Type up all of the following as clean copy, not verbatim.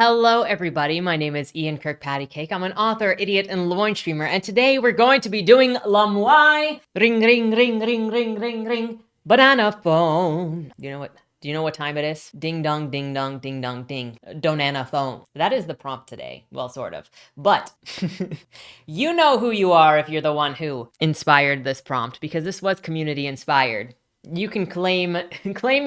Hello, everybody. My name is Ian Kirkpatrick. I'm an author, idiot, and loin streamer, and today we're going to be doing LMIAY. Ring, ring, ring, ring, ring, ring, ring. Banana phone. Do you know what time it is? Ding dong, ding dong, ding dong, ding. Donana phone. That is the prompt today. Well, sort of. But you know who you are if you're the one who inspired this prompt, because this was community inspired. You can claim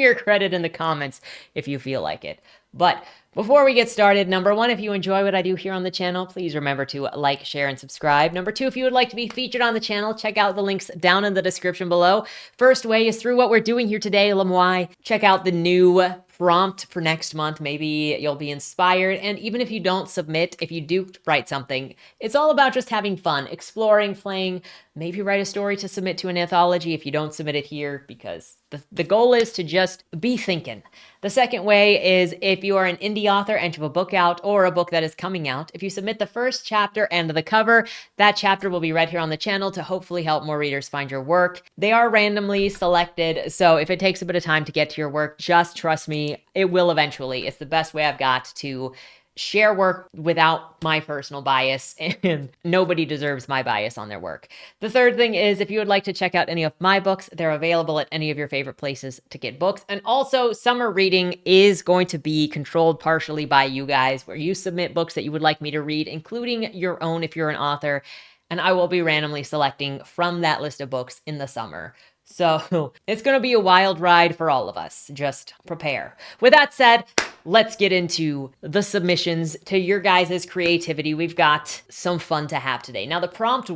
your credit in the comments if you feel like it. But before we get started, number one, if you enjoy what I do here on the channel, please remember to like, share, and subscribe. Number two, if you would like to be featured on the channel, check out the links down in the description below. First way is through what we're doing here today, LMIAY. Check out the new prompt for next month. Maybe you'll be inspired. And even if you don't submit, if you do write something, it's all about just having fun, exploring, playing, maybe write a story to submit to an anthology if you don't submit it here, because the goal is to just be thinking. The second way is if you are an indie author and you have a book out or a book that is coming out, if you submit the first chapter and the cover, that chapter will be read here on the channel to hopefully help more readers find your work. They are randomly selected, so if it takes a bit of time to get to your work, just trust me, it will eventually. It's the best way I've got to share work without my personal bias, and nobody deserves my bias on their work. The third thing is if you would like to check out any of my books, they're available at any of your favorite places to get books. And also, summer reading is going to be controlled partially by you guys, where you submit books that you would like me to read, including your own if you're an author, and I will be randomly selecting from that list of books in the summer. So it's going to be a wild ride for all of us. Just prepare. With that said, let's get into the submissions to your guys' creativity. We've got some fun to have today. Now, the prompt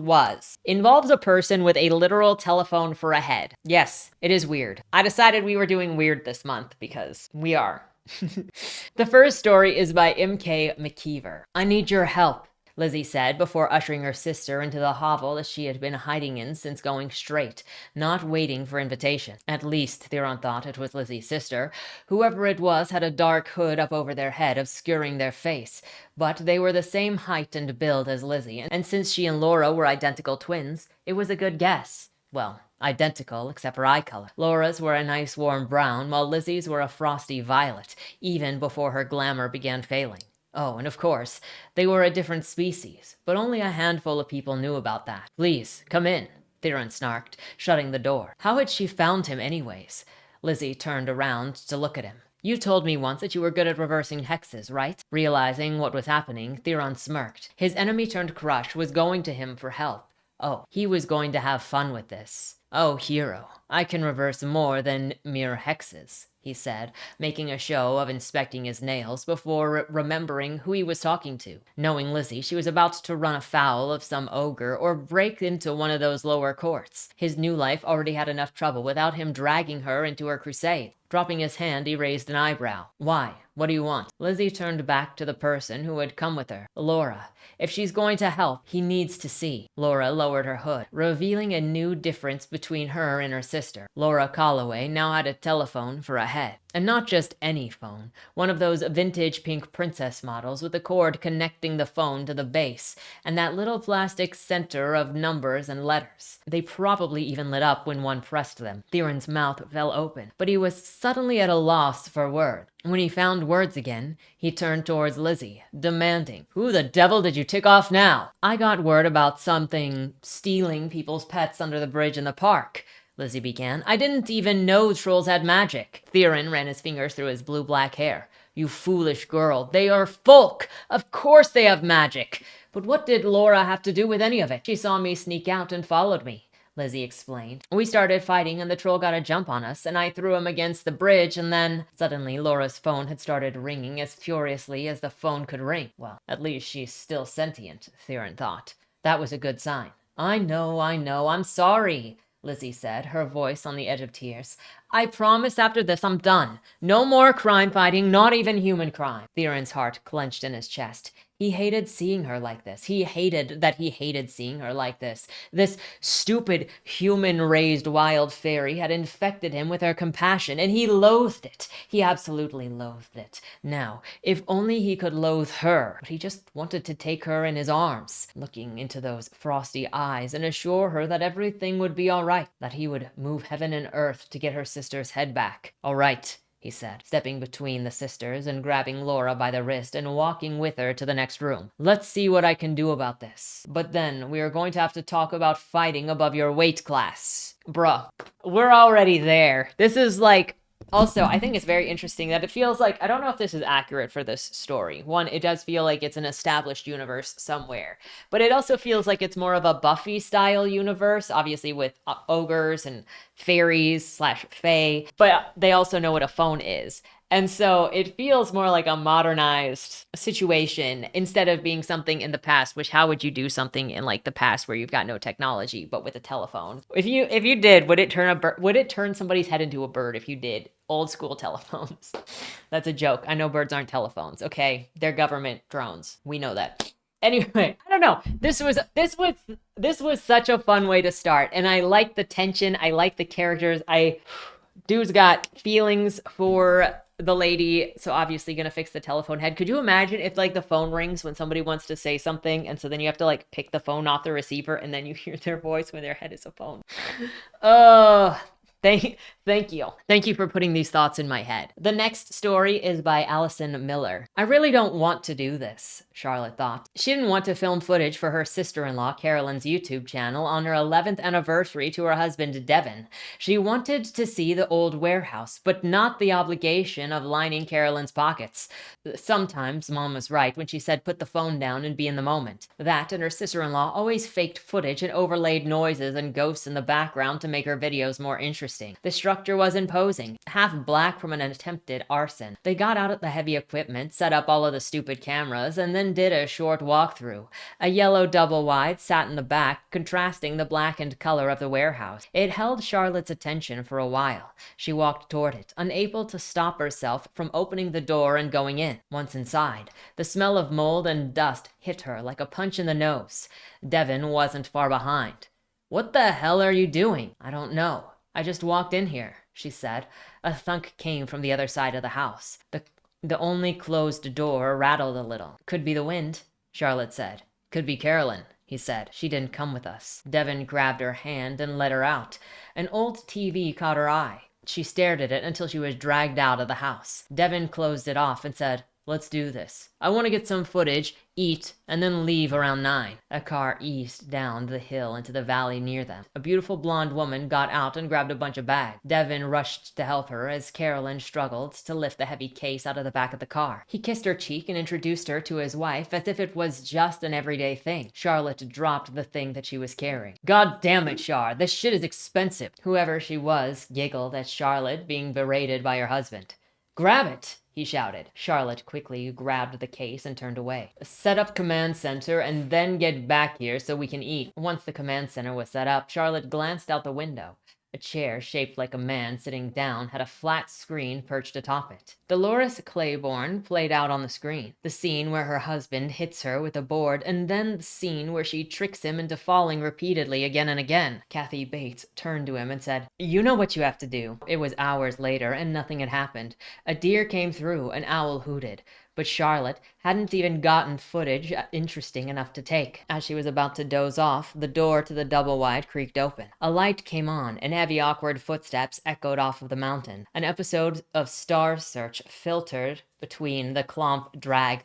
involves a person with a literal telephone for a head. Yes, it is weird. I decided we were doing weird this month because we are. The first story is by McKeever. I need your help, Lizzie said before ushering her sister into the hovel that she had been hiding in since going straight, not waiting for invitation. At least, Theron thought it was Lizzie's sister. Whoever it was had a dark hood up over their head, obscuring their face. But they were the same height and build as Lizzie, and since she and Laura were identical twins, it was a good guess. Well, identical except for eye color. Laura's were a nice warm brown, while Lizzie's were a frosty violet, even before her glamour began failing. Oh, and of course, they were a different species, but only a handful of people knew about that. Please, come in, Theron snarked, shutting the door. How had she found him anyways? Lizzie turned around to look at him. You told me once that you were good at reversing hexes, right? Realizing what was happening, Theron smirked. His enemy-turned crush was going to him for help. Oh, he was going to have fun with this. Oh, hero, I can reverse more than mere hexes, he said, making a show of inspecting his nails before remembering who he was talking to. Knowing Lizzie, she was about to run afoul of some ogre or break into one of those lower courts. His new life already had enough trouble without him dragging her into her crusade. Dropping his hand, he raised an eyebrow. Why? What do you want? Lizzie turned back to the person who had come with her. Laura. If she's going to help, he needs to see. Laura lowered her hood, revealing a new difference between her and her sister. Laura Calloway now had a telephone for a head. And not just any phone, one of those vintage pink princess models with a cord connecting the phone to the base, and that little plastic center of numbers and letters. They probably even lit up when one pressed them. Theron's mouth fell open, but he was suddenly at a loss for words. When he found words again, he turned towards Lizzie, demanding, Who the devil did you tick off now? I got word about something stealing people's pets under the bridge in the park, Lizzie began. I didn't even know trolls had magic. Theron ran his fingers through his blue-black hair. You foolish girl. They are folk. Of course they have magic. But what did Laura have to do with any of it? She saw me sneak out and followed me, Lizzie explained. We started fighting and the troll got a jump on us, and I threw him against the bridge, and then... Suddenly, Laura's phone had started ringing as furiously as the phone could ring. Well, at least she's still sentient, Theron thought. That was a good sign. I know, I'm sorry, Lizzie said, her voice on the edge of tears. I promise after this I'm done. No more crime fighting, not even human crime. Theron's heart clenched in his chest. He hated seeing her like this. He hated seeing her like this. This stupid, human-raised wild fairy had infected him with her compassion, and he loathed it. He absolutely loathed it. Now, if only he could loathe her, but he just wanted to take her in his arms, looking into those frosty eyes and assure her that everything would be all right, that he would move heaven and earth to get her sister's head back. All right, he said, stepping between the sisters and grabbing Laura by the wrist and walking with her to the next room. Let's see what I can do about this. But then we are going to have to talk about fighting above your weight class. Bruh, we're already there. This is like... Also, I think it's very interesting that it feels like, I don't know if this is accurate for this story. One, it does feel like it's an established universe somewhere, but it also feels like it's more of a Buffy style universe, obviously with ogres and fairies slash fae, but they also know what a phone is. And so it feels more like a modernized situation instead of being something in the past, which how would you do something in like the past where you've got no technology, but with a telephone? If you did, would it turn somebody's head into a bird if you did? Old school telephones. That's a joke. I know birds aren't telephones. Okay. They're government drones. We know that. Anyway, I don't know. This was such a fun way to start. And I like the tension. I like the characters. Dude's got feelings for the lady, so obviously gonna fix the telephone head. Could you imagine if like the phone rings when somebody wants to say something, and so then you have to like pick the phone off the receiver, and then you hear their voice when their head is a phone? Thank you. Thank you for putting these thoughts in my head. The next story is by Allison Miller. I really don't want to do this, Charlotte thought. She didn't want to film footage for her sister-in-law Carolyn's YouTube channel on her 11th anniversary to her husband Devin. She wanted to see the old warehouse, but not the obligation of lining Carolyn's pockets. Sometimes Mom was right when she said put the phone down and be in the moment. That and her sister-in-law always faked footage and overlaid noises and ghosts in the background to make her videos more interesting. The structure was imposing, half black from an attempted arson. They got out the heavy equipment, set up all of the stupid cameras, and then did a short walkthrough. A yellow double-wide sat in the back, contrasting the blackened color of the warehouse. It held Charlotte's attention for a while. She walked toward it, unable to stop herself from opening the door and going in. Once inside, the smell of mold and dust hit her like a punch in the nose. Devin wasn't far behind. "What the hell are you doing?" "I don't know. I just walked in here," she said. A thunk came from the other side of the house. The only closed door rattled a little. "Could be the wind," Charlotte said. "Could be Carolyn," he said. "She didn't come with us." Devin grabbed her hand and led her out. An old TV caught her eye. She stared at it until she was dragged out of the house. Devin closed it off and said, "Let's do this. I want to get some footage, eat, and then leave around 9. A car eased down the hill into the valley near them. A beautiful blonde woman got out and grabbed a bunch of bags. Devin rushed to help her as Carolyn struggled to lift the heavy case out of the back of the car. He kissed her cheek and introduced her to his wife as if it was just an everyday thing. Charlotte dropped the thing that she was carrying. "God damn it, Char, this shit is expensive." Whoever she was giggled at Charlotte being berated by her husband. "Grab it," he shouted. Charlotte quickly grabbed the case and turned away. "Set up command center and then get back here so we can eat." Once the command center was set up, Charlotte glanced out the window. A chair shaped like a man sitting down had a flat screen perched atop it. Dolores Claiborne played out on the screen. The scene where her husband hits her with a board, and then the scene where she tricks him into falling repeatedly again and again. Kathy Bates turned to him and said, "You know what you have to do." It was hours later, and nothing had happened. A deer came through, an owl hooted. But Charlotte hadn't even gotten footage interesting enough to take. As she was about to doze off, the door to the double-wide creaked open. A light came on, and heavy, awkward footsteps echoed off of the mountain. An episode of Star Search filtered between the clomp, drag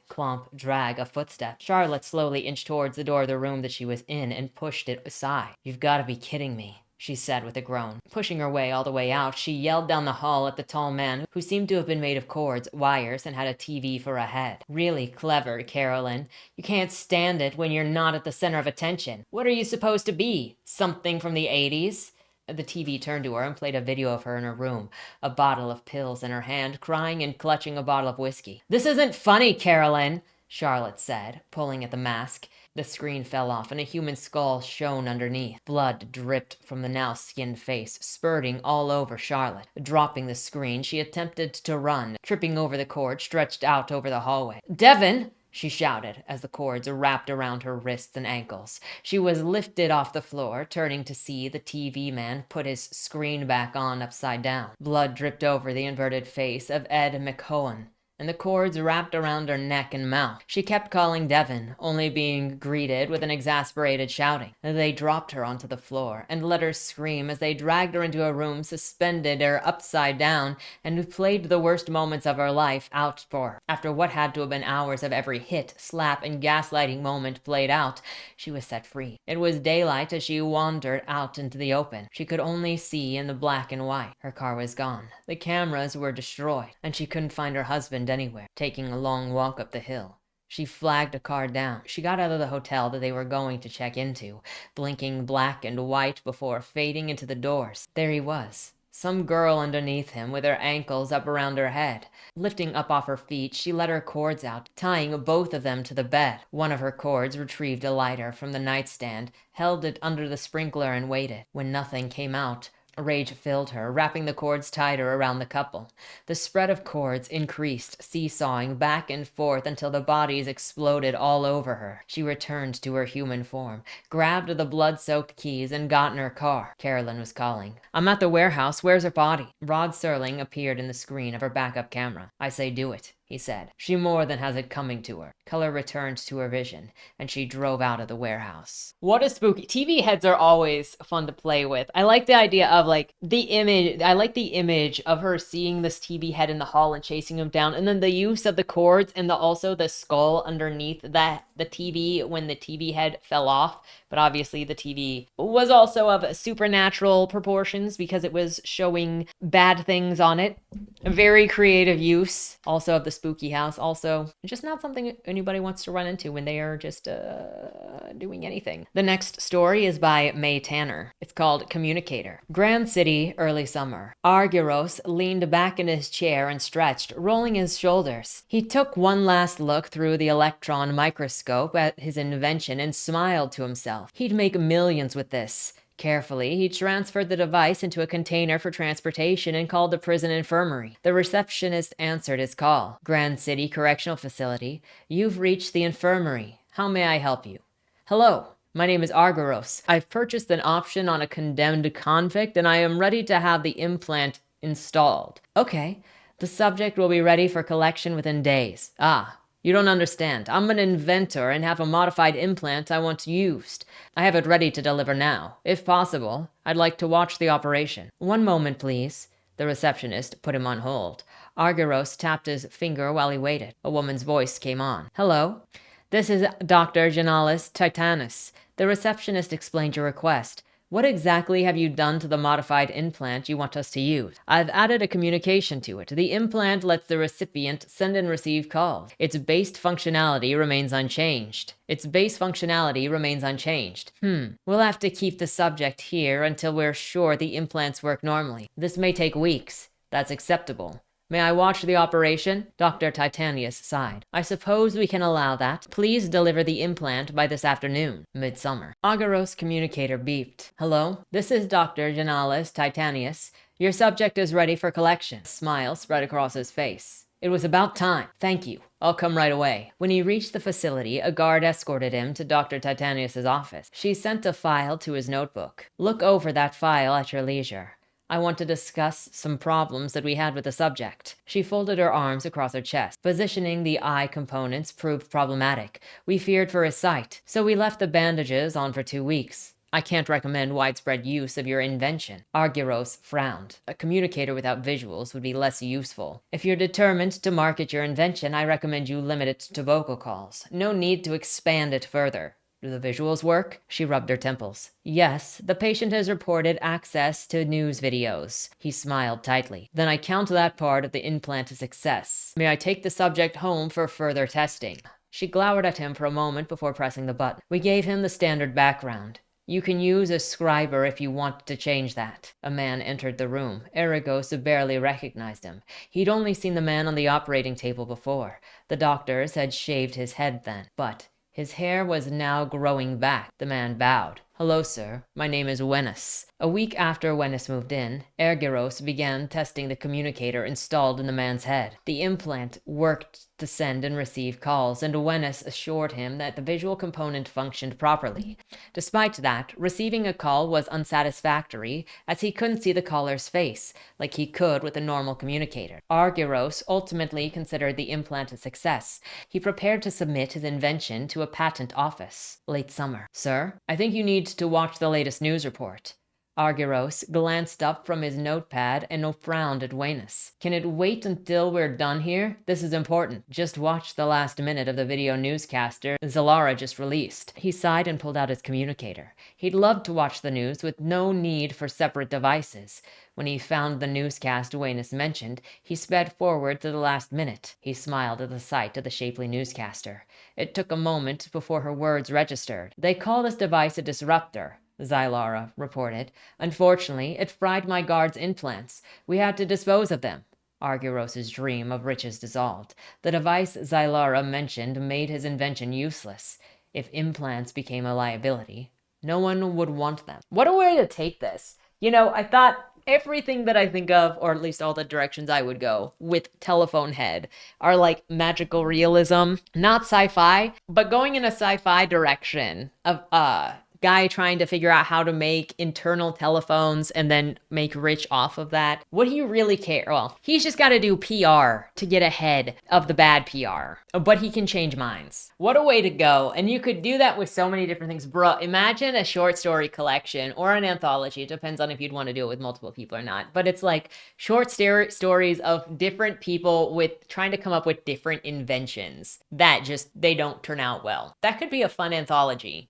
of footsteps. Charlotte slowly inched towards the door of the room that she was in and pushed it aside. "You've got to be kidding me," she said with a groan. Pushing her way all the way out, she yelled down the hall at the tall man, who seemed to have been made of cords, wires, and had a TV for a head. "Really clever, Carolyn. You can't stand it when you're not at the center of attention. What are you supposed to be? Something from the 80s? The TV turned to her and played a video of her in her room, a bottle of pills in her hand, crying and clutching a bottle of whiskey. "This isn't funny, Carolyn," Charlotte said, pulling at the mask. The screen fell off, and a human skull shone underneath. Blood dripped from the now skinned face, spurting all over Charlotte. Dropping the screen, she attempted to run, tripping over the cord stretched out over the hallway. "Devin!" she shouted as the cords wrapped around her wrists and ankles. She was lifted off the floor, turning to see the TV man put his screen back on upside down. Blood dripped over the inverted face of Ed McCohen, and the cords wrapped around her neck and mouth. She kept calling Devon, only being greeted with an exasperated shouting. They dropped her onto the floor and let her scream as they dragged her into a room, suspended her upside down, and played the worst moments of her life out for her. After what had to have been hours of every hit, slap, and gaslighting moment played out, she was set free. It was daylight as she wandered out into the open. She could only see in the black and white. Her car was gone. The cameras were destroyed, and she couldn't find her husband anywhere. Taking a long walk up the hill, she flagged a car down. She got out of the hotel that they were going to check into, blinking black and white before fading into the doors. There he was. Some girl underneath him with her ankles up around her head. Lifting up off her feet, she let her cords out, tying both of them to the bed. One of her cords retrieved a lighter from the nightstand, held it under the sprinkler and waited. When nothing came out, rage filled her, wrapping the cords tighter around the couple. The spread of cords increased, seesawing back and forth until the bodies exploded all over her. She returned to her human form, grabbed the blood-soaked keys, and got in her car. Carolyn was calling. "I'm at the warehouse. Where's her body?" Rod Serling appeared in the screen of her backup camera. "I say do it," he said. She more than has it coming to her. Color returned to her vision, and she drove out of the warehouse. What a spooky. TV heads are always fun to play with. I like the idea of, like, the image. I like the image of her seeing this TV head in the hall and chasing him down, and then the use of the cords and also the skull underneath the TV when the TV head fell off. But obviously the TV was also of supernatural proportions because it was showing bad things on it. A very creative use also of the spooky house. Also, just not something anybody wants to run into when they are just doing anything. The next story is by Mae Tanner. It's called Communicator. Grand City, early summer. Argyros leaned back in his chair and stretched, rolling his shoulders. He took one last look through the electron microscope at his invention and smiled to himself. He'd make millions with this. Carefully, he transferred the device into a container for transportation and called the prison infirmary. The receptionist answered his call. Grand City Correctional Facility. You've reached the infirmary. How may I help you? Hello. My name is Argyros. I've purchased an option on a condemned convict, and I am ready to have the implant installed. Okay. The subject will be ready for collection within days. Ah. You don't understand. I'm an inventor and have a modified implant I want used. I have it ready to deliver now. If possible, I'd like to watch the operation. One moment, please. The receptionist put him on hold. Argyros tapped his finger while he waited. A woman's voice came on. Hello. This is Dr. Janalis Titanus. The receptionist explained your request. What exactly have you done to the modified implant you want us to use? I've added a communication to it. The implant lets the recipient send and receive calls. Its base functionality remains unchanged. We'll have to keep the subject here until we're sure the implants work normally. This may take weeks. That's acceptable. May I watch the operation? Dr. Titanius sighed. I suppose we can allow that. Please deliver the implant by this afternoon. Midsummer. Argyros' communicator beeped. Hello? This is Dr. Janalis Titanius. Your subject is ready for collection. A smile spread across his face. It was about time. Thank you. I'll come right away. When he reached the facility, a guard escorted him to Dr. Titanius' office. She sent a file to his notebook. Look over that file at your leisure. I want to discuss some problems that we had with the subject. She folded her arms across her chest. Positioning the eye components proved problematic. We feared for his sight, so we left the bandages on for 2 weeks. I can't recommend widespread use of your invention. Argyros frowned. A communicator without visuals would be less useful. If you're determined to market your invention, I recommend you limit it to vocal calls. No need to expand it further. Do the visuals work? She rubbed her temples. Yes, the patient has reported access to news videos. He smiled tightly. Then I count that part of the implant a success. May I take the subject home for further testing? She glowered at him for a moment before pressing the button. We gave him the standard background. You can use a scriber if you want to change that. A man entered the room. Argyros barely recognized him. He'd only seen the man on the operating table before. The doctors had shaved his head then, but his hair was now growing back. The man bowed. Hello, sir. My name is Wennis. A week after Wennis moved in, Ergiros began testing the communicator installed in the man's head. The implant worked to send and receive calls, and Wennis assured him that the visual component functioned properly. Despite that, receiving a call was unsatisfactory, as he couldn't see the caller's face, like he could with a normal communicator. Argyros ultimately considered the implant a success. He prepared to submit his invention to a patent office. Late summer. Sir, I think you need to watch the latest news report. Argyros glanced up from his notepad and frowned at Wennis. Can it wait until we're done here? This is important. Just watch the last minute of the video newscaster Zalara just released. He sighed and pulled out his communicator. He'd love to watch the news with no need for separate devices. When he found the newscast Wennis mentioned, he sped forward to the last minute. He smiled at the sight of the shapely newscaster. It took a moment before her words registered. They call this device a disruptor, Zalara reported. Unfortunately, it fried my guard's implants. We had to dispose of them. Argyros' dream of riches dissolved. The device Zalara mentioned made his invention useless. If implants became a liability, no one would want them. What a way to take this. I thought everything that I think of, or at least all the directions I would go with Telephone Head, are like magical realism, not sci-fi, but going in a sci-fi direction of guy trying to figure out how to make internal telephones and then make rich off of that. Would he really care? Well, he's just got to do PR to get ahead of the bad PR, but he can change minds. What a way to go. And you could do that with so many different things. Bro, imagine a short story collection or an anthology. It depends on if you'd want to do it with multiple people or not. But it's like short stories of different people with trying to come up with different inventions that they don't turn out well. That could be a fun anthology.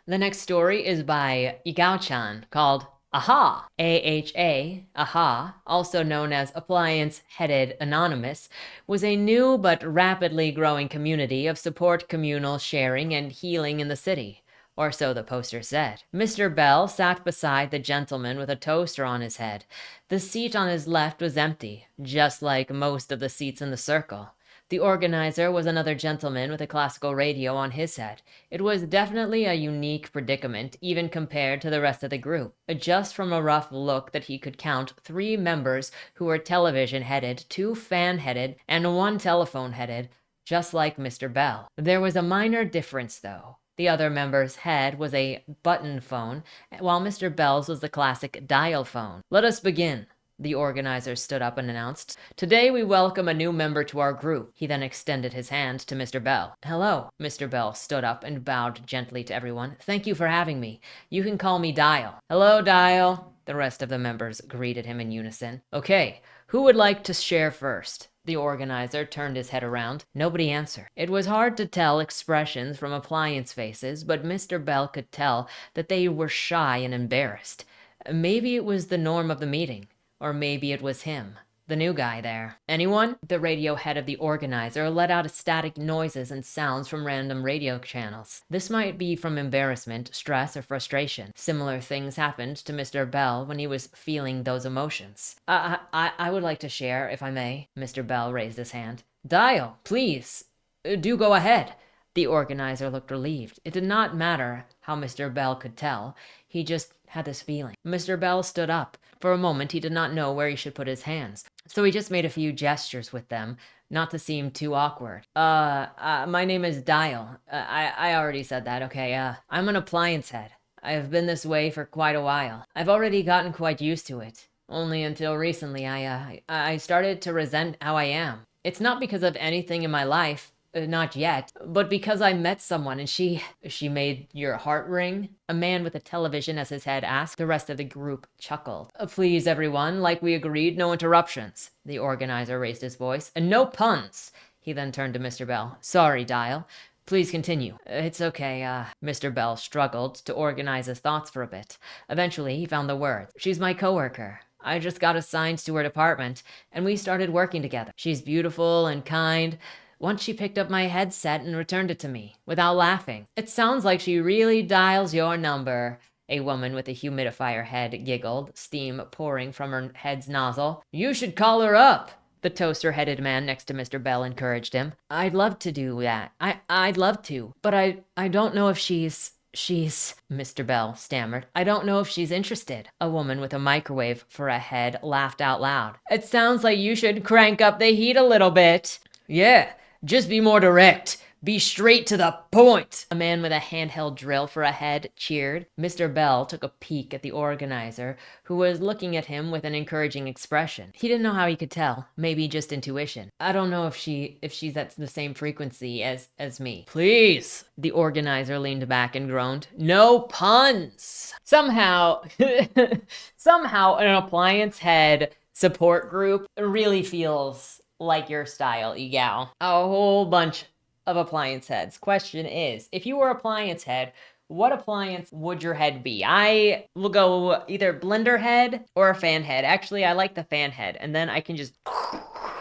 The next story is by Egao Chan called AHA. AHA, AHA, also known as Appliance Headed Anonymous, was a new but rapidly growing community of support, communal sharing, and healing in the city. Or so the poster said. Mr. Bell sat beside the gentleman with a toaster on his head. The seat on his left was empty, just like most of the seats in the circle. The organizer was another gentleman with a classical radio on his head. It was definitely a unique predicament, even compared to the rest of the group. Just from a rough look that he could count 3 members who were television-headed, 2 fan-headed, and 1 telephone-headed, just like Mr. Bell. There was a minor difference, though. The other member's head was a button phone, while Mr. Bell's was the classic dial phone. Let us begin. The organizer stood up and announced, "Today we welcome a new member to our group." He then extended his hand to Mr. Bell. "Hello." Mr. Bell stood up and bowed gently to everyone. "Thank you for having me. You can call me Dial." "Hello, Dial." The rest of the members greeted him in unison. "Okay, who would like to share first?" The organizer turned his head around. Nobody answered. It was hard to tell expressions from appliance faces, but Mr. Bell could tell that they were shy and embarrassed. Maybe it was the norm of the meeting. Or maybe it was him, the new guy there. "Anyone?" The radio head of the organizer let out static noises and sounds from random radio channels. This might be from embarrassment, stress, or frustration. Similar things happened to Mr. Bell when he was feeling those emotions. I would like to share, if I may." Mr. Bell raised his hand. "Dial, please. Do go ahead." The organizer looked relieved. It did not matter how Mr. Bell could tell. He just had this feeling. Mr. Bell stood up. For a moment, he did not know where he should put his hands, so he just made a few gestures with them, not to seem too awkward. My name is Dial. I already said that, okay. I'm an appliance head. I've been this way for quite a while. I've already gotten quite used to it. Only until recently, I started to resent how I am. It's not because of anything in my life. Not yet, but because I met someone and she made your heart ring?" A man with a television as his head asked. The rest of the group chuckled. "Please, everyone, like we agreed, no interruptions." The organizer raised his voice. "And no puns." He then turned to Mr. Bell. "Sorry, Dial. Please continue." "It's okay." Mr. Bell struggled to organize his thoughts for a bit. Eventually, he found the words. "She's my coworker. I just got assigned to her department, and we started working together. She's beautiful and kind. Once she picked up my headset and returned it to me, without laughing. It sounds like she really dials your number." A woman with a humidifier head giggled, steam pouring from her head's nozzle. "You should call her up." The toaster-headed man next to Mr. Bell encouraged him. "I'd love to do that. I'd love to, but I don't know if she's..." Mr. Bell stammered. I don't know if she's interested. A woman with a microwave for a head laughed out loud. It sounds like you should crank up the heat a little bit. Yeah, just be more direct. Be straight to the point. A man with a handheld drill for a head cheered. Mr. Bell took a peek at the organizer, who was looking at him with an encouraging expression. He didn't know how he could tell. Maybe just intuition. I don't know if she's at the same frequency as me. Please. The organizer leaned back and groaned. No puns. Somehow an appliance head support group really feels like your style, Egao. A whole bunch of appliance heads. Question is, if you were appliance head, what appliance would your head be? I will go either blender head or a fan head. Actually, I like the fan head, and then I can just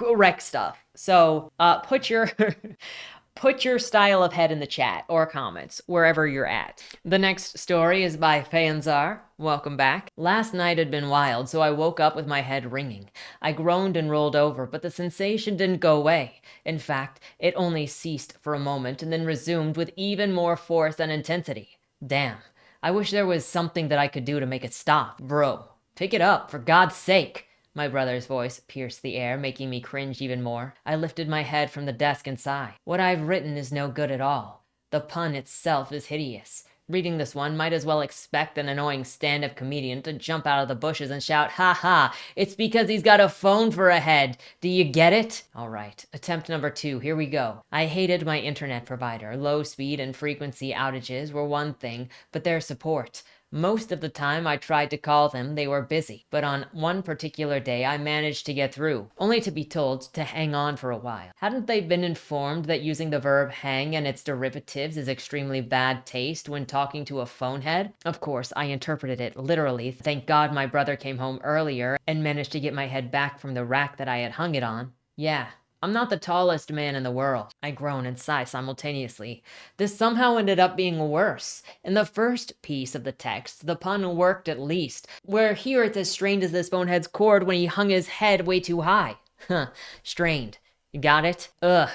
wreck stuff. So put your put your style of head in the chat or comments, wherever you're at. The next story is by Fayanzār. Welcome back. Last night had been wild, so I woke up with my head ringing. I groaned and rolled over, but the sensation didn't go away. In fact, it only ceased for a moment and then resumed with even more force and intensity. Damn, I wish there was something that I could do to make it stop. Bro, pick it up, for God's sake. My brother's voice pierced the air, making me cringe even more. I lifted my head from the desk and sighed. What I've written is no good at all. The pun itself is hideous. Reading this one, might as well expect an annoying stand-up comedian to jump out of the bushes and shout, "Ha ha, it's because he's got a phone for a head. Do you get it?" All right, attempt number 2, here we go. I hated my internet provider. Low speed and frequency outages were one thing, but their support. Most of the time I tried to call them, they were busy. But on one particular day, I managed to get through, only to be told to hang on for a while. Hadn't they been informed that using the verb hang and its derivatives is extremely bad taste when talking to a phone head? Of course, I interpreted it literally. Thank God my brother came home earlier and managed to get my head back from the rack that I had hung it on. Yeah. I'm not the tallest man in the world. I groan and sigh simultaneously. This somehow ended up being worse. In the first piece of the text, the pun worked at least, where here it's as strained as this bonehead's cord when he hung his head way too high. Huh, strained. You got it? Ugh.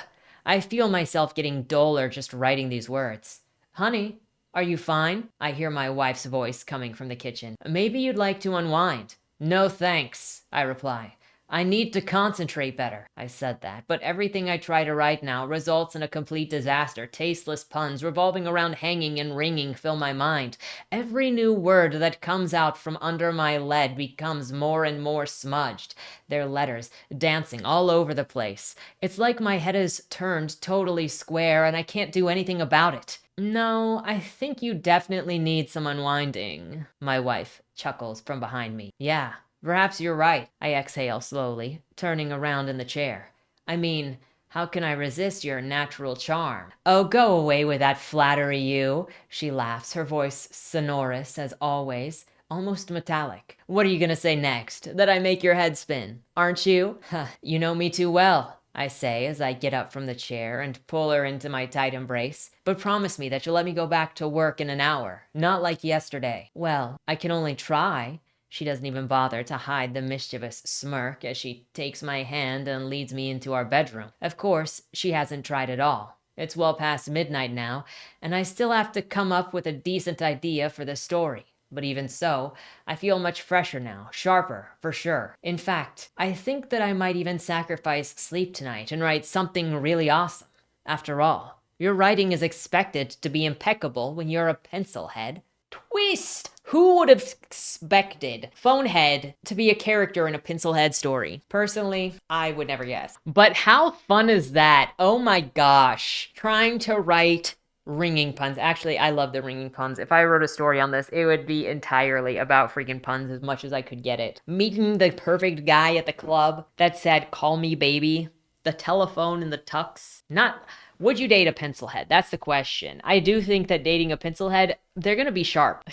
I feel myself getting duller just writing these words. Honey, are you fine? I hear my wife's voice coming from the kitchen. Maybe you'd like to unwind. No thanks, I reply. I need to concentrate better. I said that, but everything I try to write now results in a complete disaster. Tasteless puns revolving around hanging and ringing fill my mind. Every new word that comes out from under my lead becomes more and more smudged. Their letters dancing all over the place. It's like my head is turned totally square and I can't do anything about it. No, I think you definitely need some unwinding. My wife chuckles from behind me. Yeah. Perhaps you're right, I exhale slowly, turning around in the chair. I mean, how can I resist your natural charm? Oh, go away with that flattery, you. She laughs, her voice sonorous as always, almost metallic. What are you gonna say next? That I make your head spin, aren't you? Huh, you know me too well, I say as I get up from the chair and pull her into my tight embrace. But promise me that you'll let me go back to work in an hour, not like yesterday. Well, I can only try. She doesn't even bother to hide the mischievous smirk as she takes my hand and leads me into our bedroom. Of course, she hasn't tried at all. It's well past midnight now, and I still have to come up with a decent idea for the story. But even so, I feel much fresher now, sharper, for sure. In fact, I think that I might even sacrifice sleep tonight and write something really awesome. After all, your writing is expected to be impeccable when you're a pencil head. Twist! Who would have expected Phonehead to be a character in a Pencilhead story? Personally, I would never guess. But how fun is that? Oh my gosh. Trying to write ringing puns. Actually, I love the ringing puns. If I wrote a story on this, it would be entirely about freaking puns as much as I could get it. Meeting the perfect guy at the club that said, "Call me baby." The telephone in the tux. Would you date a pencil head? That's the question. I do think that dating a pencil head, they're gonna be sharp.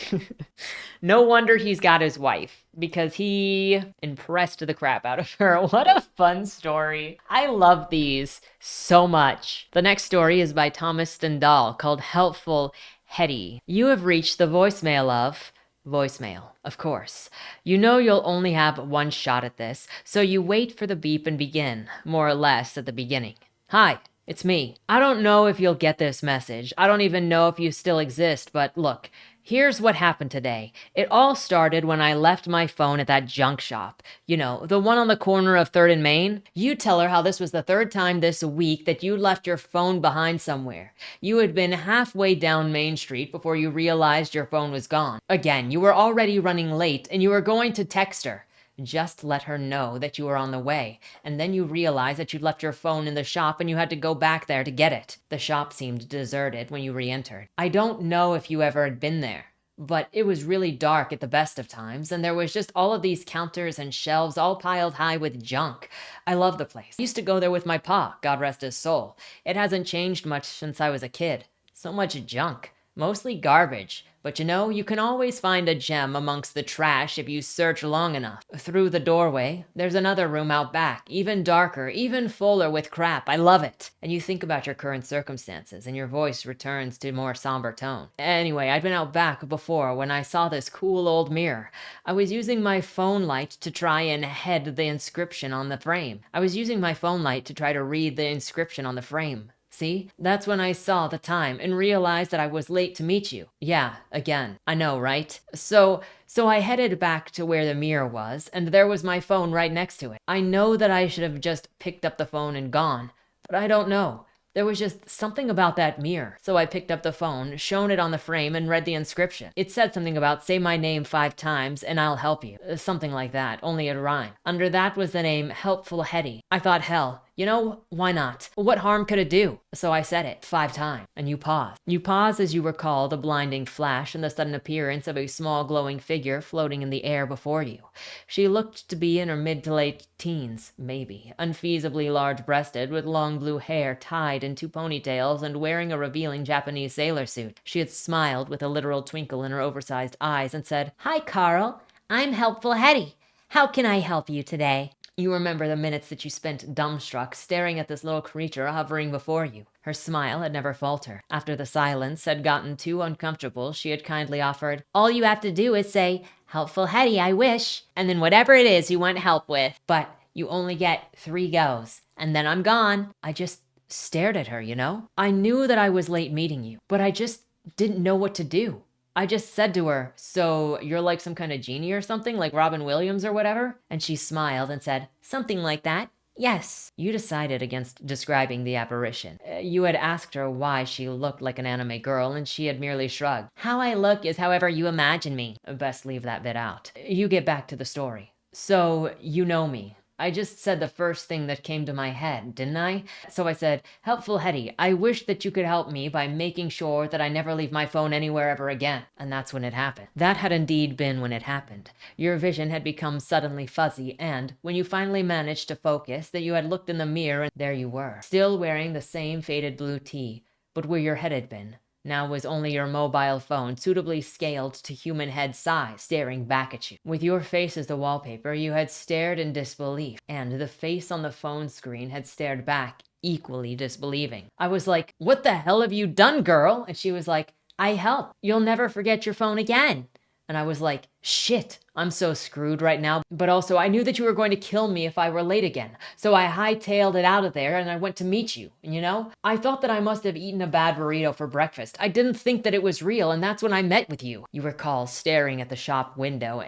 No wonder he's got his wife, because he impressed the crap out of her. What a fun story. I love these so much. The next story is by Tomas Stendahl, called Helpful Hetty. You have reached the voicemail of... Voicemail, of course. You know you'll only have one shot at this, so you wait for the beep and begin, more or less at the beginning. Hi. It's me. I don't know if you'll get this message. I don't even know if you still exist, but look, here's what happened today. It all started when I left my phone at that junk shop. You know, the one on the corner of 3rd and Main. You tell her how this was the 3rd time this week that you left your phone behind somewhere. You had been halfway down Main Street before you realized your phone was gone. Again, you were already running late and you were going to text her. Just let her know that you were on the way, and then you realized that you'd left your phone in the shop and you had to go back there to get it. The shop seemed deserted when you re-entered. I don't know if you ever had been there, but it was really dark at the best of times, and there was just all of these counters and shelves all piled high with junk. I love the place. I used to go there with my pa, God rest his soul. It hasn't changed much since I was a kid. So much junk. Mostly garbage. But you know, you can always find a gem amongst the trash if you search long enough. Through the doorway, there's another room out back, even darker, even fuller with crap. I love it. And you think about your current circumstances, and your voice returns to a more somber tone. Anyway, I'd been out back before when I saw this cool old mirror. I was using my phone light to try and head the inscription on the frame. I was using my phone light to try to read the inscription on the frame. See, that's when I saw the time and realized that I was late to meet you. Yeah, again. I know, right? So I headed back to where the mirror was, and there was my phone right next to it. I know that I should have just picked up the phone and gone, but I don't know. There was just something about that mirror. So I picked up the phone, shone it on the frame, and read the inscription. It said something about say my name 5 times and I'll help you. Something like that, only it rhymed. Under that was the name Helpful Hetty. I thought, hell, you know, why not? What harm could it do? So I said it 5 times, and you paused. You paused as you recall the blinding flash and the sudden appearance of a small glowing figure floating in the air before you. She looked to be in her mid to late teens, maybe, unfeasibly large-breasted, with long blue hair tied in 2 ponytails and wearing a revealing Japanese sailor suit. She had smiled with a literal twinkle in her oversized eyes and said, "Hi, Carl. I'm Helpful Hetty. How can I help you today?" You remember the minutes that you spent dumbstruck, staring at this little creature hovering before you. Her smile had never faltered. After the silence had gotten too uncomfortable, she had kindly offered, "All you have to do is say, 'Helpful Hetty, I wish,' and then whatever it is you want help with. But you only get 3 goes, and then I'm gone." I just stared at her, you know? I knew that I was late meeting you, but I just didn't know what to do. I just said to her, "So you're like some kind of genie or something, like Robin Williams or whatever?" And she smiled and said, "Something like that. Yes." You decided against describing the apparition. You had asked her why she looked like an anime girl, and she had merely shrugged. "How I look is however you imagine me." Best leave that bit out. You get back to the story. "So, you know me." I just said the first thing that came to my head, didn't I? So I said, "Helpful Hetty, I wish that you could help me by making sure that I never leave my phone anywhere ever again." And that's when it happened. That had indeed been when it happened. Your vision had become suddenly fuzzy, and when you finally managed to focus, that you had looked in the mirror, and there you were, still wearing the same faded blue tee, but where your head had been now was only your mobile phone, suitably scaled to human head size, staring back at you. With your face as the wallpaper, you had stared in disbelief, and the face on the phone screen had stared back, equally disbelieving. I was like, "What the hell have you done, girl?" And she was like, "I helped. You'll never forget your phone again." And I was like, shit, I'm so screwed right now. But also, I knew that you were going to kill me if I were late again. So I hightailed it out of there and I went to meet you. And you know, I thought that I must have eaten a bad burrito for breakfast. I didn't think that it was real, and that's when I met with you. You recall staring at the shop window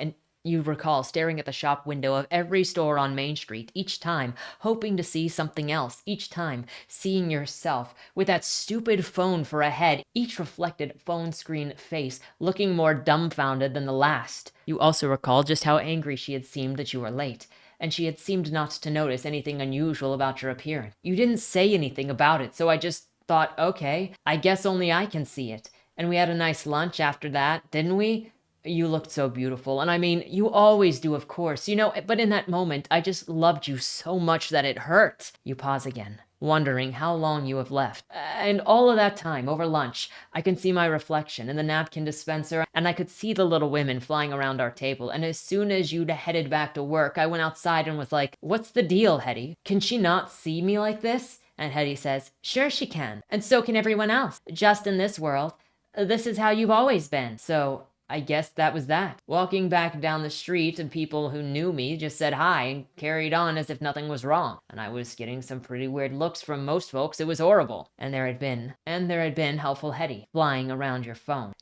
of every store on Main Street, each time hoping to see something else, each time seeing yourself with that stupid phone for a head, each reflected phone screen face looking more dumbfounded than the last. You also recall just how angry she had seemed that you were late, and she had seemed not to notice anything unusual about your appearance. You didn't say anything about it, so I just thought, okay, I guess only I can see it. And we had a nice lunch after that, didn't we? You looked so beautiful, and I mean, you always do, of course, you know, but in that moment, I just loved you so much that it hurt. You pause again, wondering how long you have left. And all of that time, over lunch, I can see my reflection in the napkin dispenser, and I could see the little women flying around our table, and as soon as you'd headed back to work, I went outside and was like, "What's the deal, Hetty? Can she not see me like this?" And Hetty says, "Sure she can, and so can everyone else. Just in this world, this is how you've always been." So I guess that was that. Walking back down the street, and people who knew me just said hi and carried on as if nothing was wrong. And I was getting some pretty weird looks from most folks. It was horrible. And there had been helpful Hetty flying around your phone.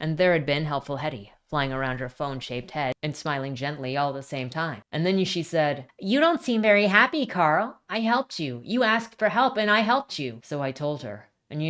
Flying around your phone-shaped head and smiling gently all at the same time. And then she said, "You don't seem very happy, Carl. I helped you. You asked for help and I helped you." So I told her, and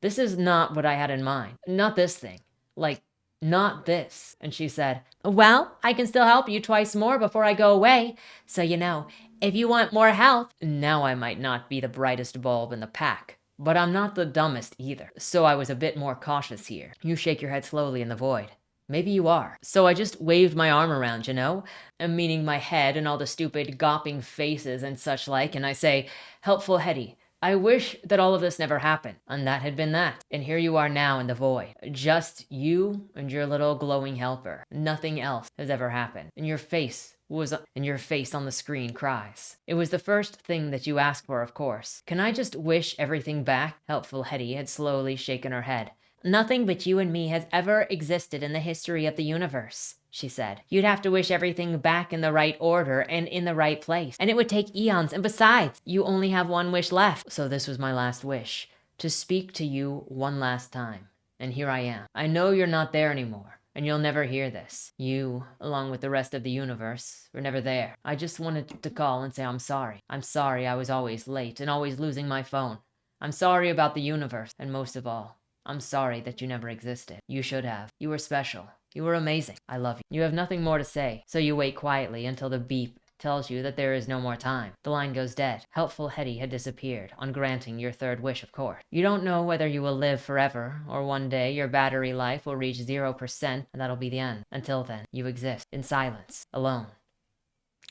this is not what I had in mind. Not this thing. Like, not this. And she said, "Well, I can still help you twice more before I go away. So if you want more help." Now I might not be the brightest bulb in the pack, but I'm not the dumbest either. So I was a bit more cautious here. You shake your head slowly in the void. Maybe you are. So I just waved my arm around, and meaning my head and all the stupid gawping faces and such like, and I say, "Helpful Hetty, I wish that all of this never happened." And that had been that. And here you are now in the void. Just you and your little glowing helper. Nothing else has ever happened. And your face on the screen cries. It was the first thing that you asked for, of course. Can I just wish everything back? Helpful Hetty had slowly shaken her head. "Nothing but you and me has ever existed in the history of the universe," she said. "You'd have to wish everything back in the right order and in the right place. And it would take eons. And besides, you only have one wish left." So this was my last wish. To speak to you one last time. And here I am. I know you're not there anymore. And you'll never hear this. You, along with the rest of the universe, were never there. I just wanted to call and say I'm sorry. I'm sorry I was always late and always losing my phone. I'm sorry about the universe. And most of all, I'm sorry that you never existed. You should have. You were special. You were amazing. I love you. You have nothing more to say, so you wait quietly until the beep tells you that there is no more time. The line goes dead. Helpful Hetty had disappeared, on granting your third wish, of course. You don't know whether you will live forever, or one day your battery life will reach 0%, and that'll be the end. Until then, you exist, in silence, alone.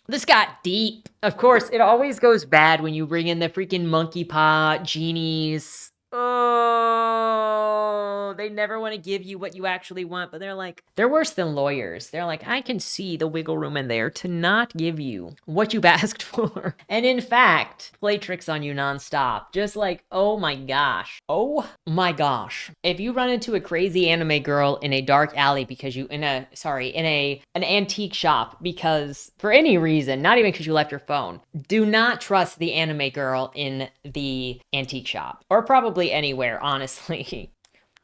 This got deep. Of course, it always goes bad when you bring in the freaking monkey paw genies. Oh, they never want to give you what you actually want, but they're worse than lawyers. They're like, I can see the wiggle room in there to not give you what you've asked for. And in fact, play tricks on you nonstop. Just like, oh my gosh. Oh my gosh. If you run into a crazy anime girl in a dark alley because in an antique shop because for any reason, not even because you left your phone, do not trust the anime girl in the antique shop. Or probably anywhere, honestly.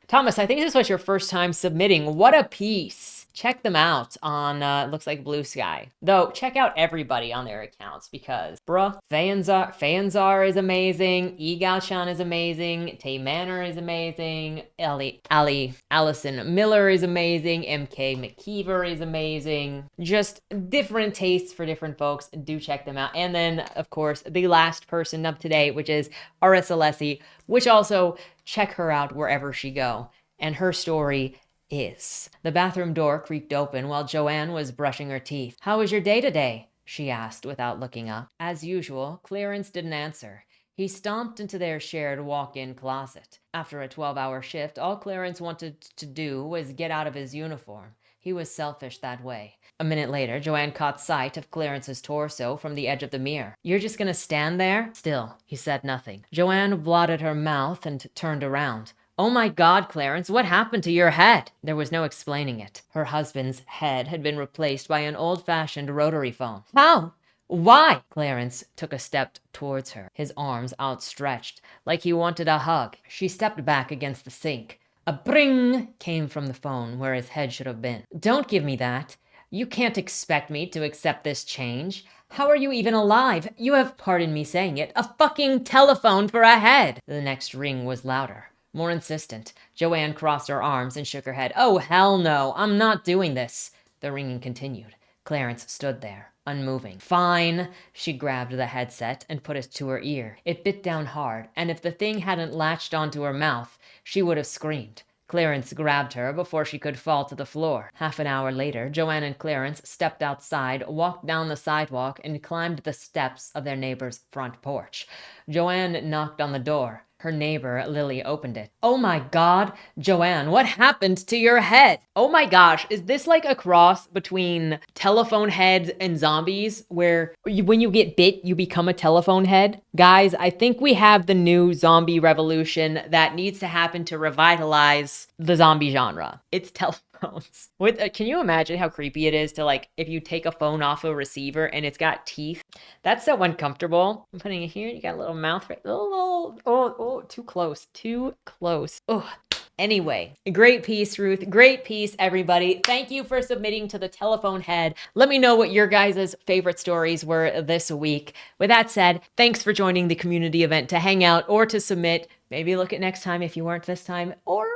Thomas, I think this was your first time submitting. What a piece. Check them out on, looks like Blue Sky. Though, check out everybody on their accounts because, bruh, Fayanzār is amazing, Egao Chan is amazing, Mae Tanner is amazing, Allison Miller is amazing, McKeever is amazing. Just different tastes for different folks. Do check them out. And then, of course, the last person up today, which is Alessi, which also check her out wherever she go. And her story is. The bathroom door creaked open while Joanne was brushing her teeth. "How was your day today?" she asked without looking up. As usual, Clarence didn't answer. He stomped into their shared walk-in closet. After a 12-hour shift, all Clarence wanted to do was get out of his uniform. He was selfish that way. A minute later, Joanne caught sight of Clarence's torso from the edge of the mirror. "You're just gonna stand there?" Still, he said nothing. Joanne blotted her mouth and turned around. "Oh my God, Clarence, what happened to your head?" There was no explaining it. Her husband's head had been replaced by an old-fashioned rotary phone. "How? Why?" Clarence took a step towards her, his arms outstretched, like he wanted a hug. She stepped back against the sink. A bring came from the phone where his head should have been. "Don't give me that. You can't expect me to accept this change. How are you even alive? You have, pardon me saying it, a fucking telephone for a head." The next ring was louder. More insistent. Joanne crossed her arms and shook her head. "Oh, hell no. I'm not doing this." The ringing continued. Clarence stood there, unmoving. "Fine." She grabbed the headset and put it to her ear. It bit down hard, and if the thing hadn't latched onto her mouth, she would have screamed. Clarence grabbed her before she could fall to the floor. Half an hour later, Joanne and Clarence stepped outside, walked down the sidewalk, and climbed the steps of their neighbor's front porch. Joanne knocked on the door. Her neighbor, Lily, opened it. "Oh my God, Joanne, what happened to your head?" Oh my gosh, is this like a cross between telephone heads and zombies where when you get bit, you become a telephone head? Guys, I think we have the new zombie revolution that needs to happen to revitalize the zombie genre. It's telephone. phones. With can you imagine how creepy it is to, like, if you take a phone off a receiver and it's got teeth? That's so uncomfortable. I'm putting it here. You got a little mouth right. Oh, too close. Too close. Oh. Anyway, great piece, Ruth. Great piece, everybody. Thank you for submitting to the telephone head. Let me know what your guys' favorite stories were this week. With that said, thanks for joining the community event to hang out or to submit. Maybe look at next time if you weren't this time, or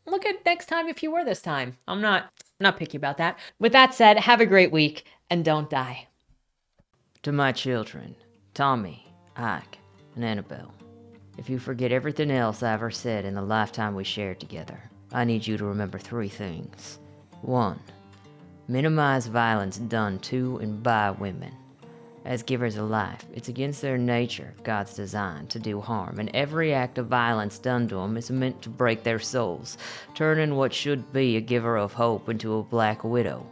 look at next time if you were this time. I'm not picky about that. With that said, have a great week and don't die. To my children, Tommy, Ike, and Annabelle. If you forget everything else I ever said in the lifetime we shared together, I need you to remember 3 things. 1. Minimize violence done to and by women. As givers of life, it's against their nature, God's design, to do harm, and every act of violence done to them is meant to break their souls, turning what should be a giver of hope into a black widow.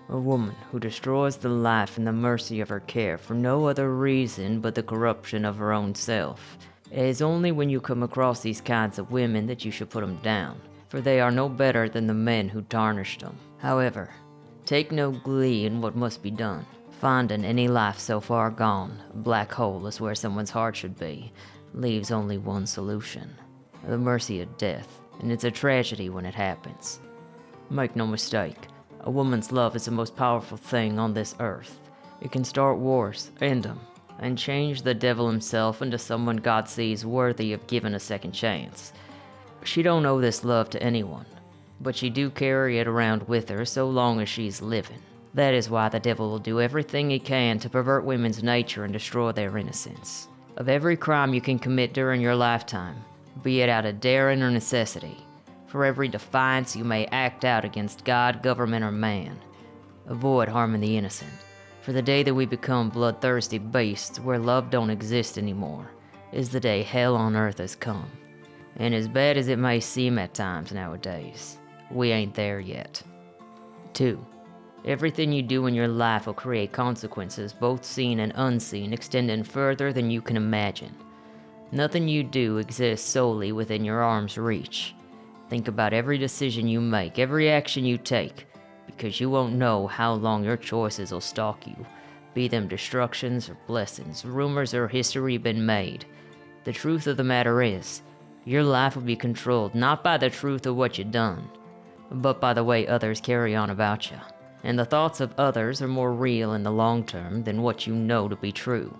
A woman who destroys the life and the mercy of her care for no other reason but the corruption of her own self. It is only when you come across these kinds of women that you should put them down, for they are no better than the men who tarnished them. However, take no glee in what must be done. Finding any life so far gone, a black hole is where someone's heart should be, leaves only one solution. The mercy of death, and it's a tragedy when it happens. Make no mistake, a woman's love is the most powerful thing on this earth. It can start wars, end them, and change the devil himself into someone God sees worthy of giving a second chance. She don't owe this love to anyone, but she do carry it around with her so long as she's living. That is why the devil will do everything he can to pervert women's nature and destroy their innocence. Of every crime you can commit during your lifetime, be it out of daring or necessity, for every defiance you may act out against God, government, or man, avoid harming the innocent. For the day that we become bloodthirsty beasts where love don't exist anymore is the day hell on earth has come. And as bad as it may seem at times nowadays, we ain't there yet. 2. Everything you do in your life will create consequences, both seen and unseen, extending further than you can imagine. Nothing you do exists solely within your arm's reach. Think about every decision you make, every action you take, because you won't know how long your choices will stalk you, be them destructions or blessings, rumors or history been made. The truth of the matter is, your life will be controlled not by the truth of what you've done, but by the way others carry on about you. And the thoughts of others are more real in the long term than what you know to be true.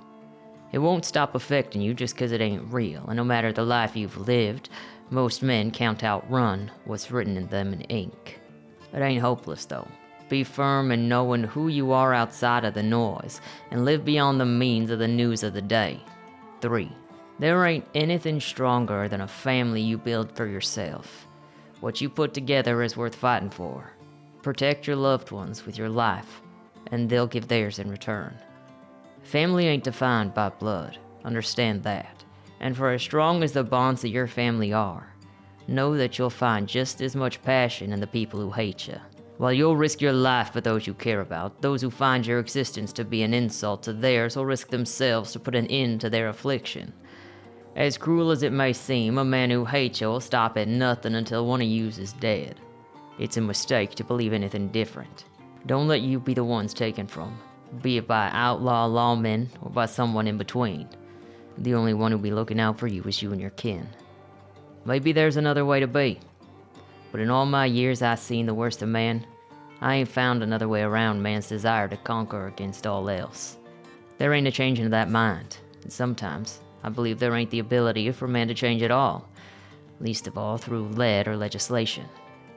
It won't stop affecting you just because it ain't real, and no matter the life you've lived, most men can't outrun what's written in them in ink. It ain't hopeless, though. Be firm in knowing who you are outside of the noise, and live beyond the means of the news of the day. 3. There ain't anything stronger than a family you build for yourself. What you put together is worth fighting for. Protect your loved ones with your life, and they'll give theirs in return. Family ain't defined by blood, understand that. And for as strong as the bonds of your family are, know that you'll find just as much passion in the people who hate you. While you'll risk your life for those you care about, those who find your existence to be an insult to theirs will risk themselves to put an end to their affliction. As cruel as it may seem, a man who hates you will stop at nothing until one of you is dead. It's a mistake to believe anything different. Don't let you be the ones taken from, be it by outlaw lawmen or by someone in between. The only one who'll be looking out for you is you and your kin. Maybe there's another way to be, but in all my years I've seen the worst of man, I ain't found another way around man's desire to conquer against all else. There ain't a changing of that mind, and sometimes I believe there ain't the ability for man to change at all, least of all through lead or legislation.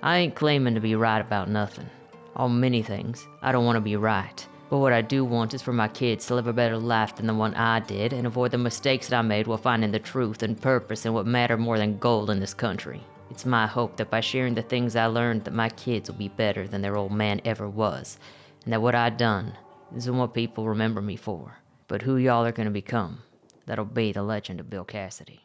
I ain't claiming to be right about nothing. On many things, I don't want to be right. But what I do want is for my kids to live a better life than the one I did and avoid the mistakes that I made while finding the truth and purpose in what matter more than gold in this country. It's my hope that by sharing the things I learned that my kids will be better than their old man ever was, and that what I done isn't what people remember me for, but who y'all are going to become. That'll be the legend of Bill Cassidy.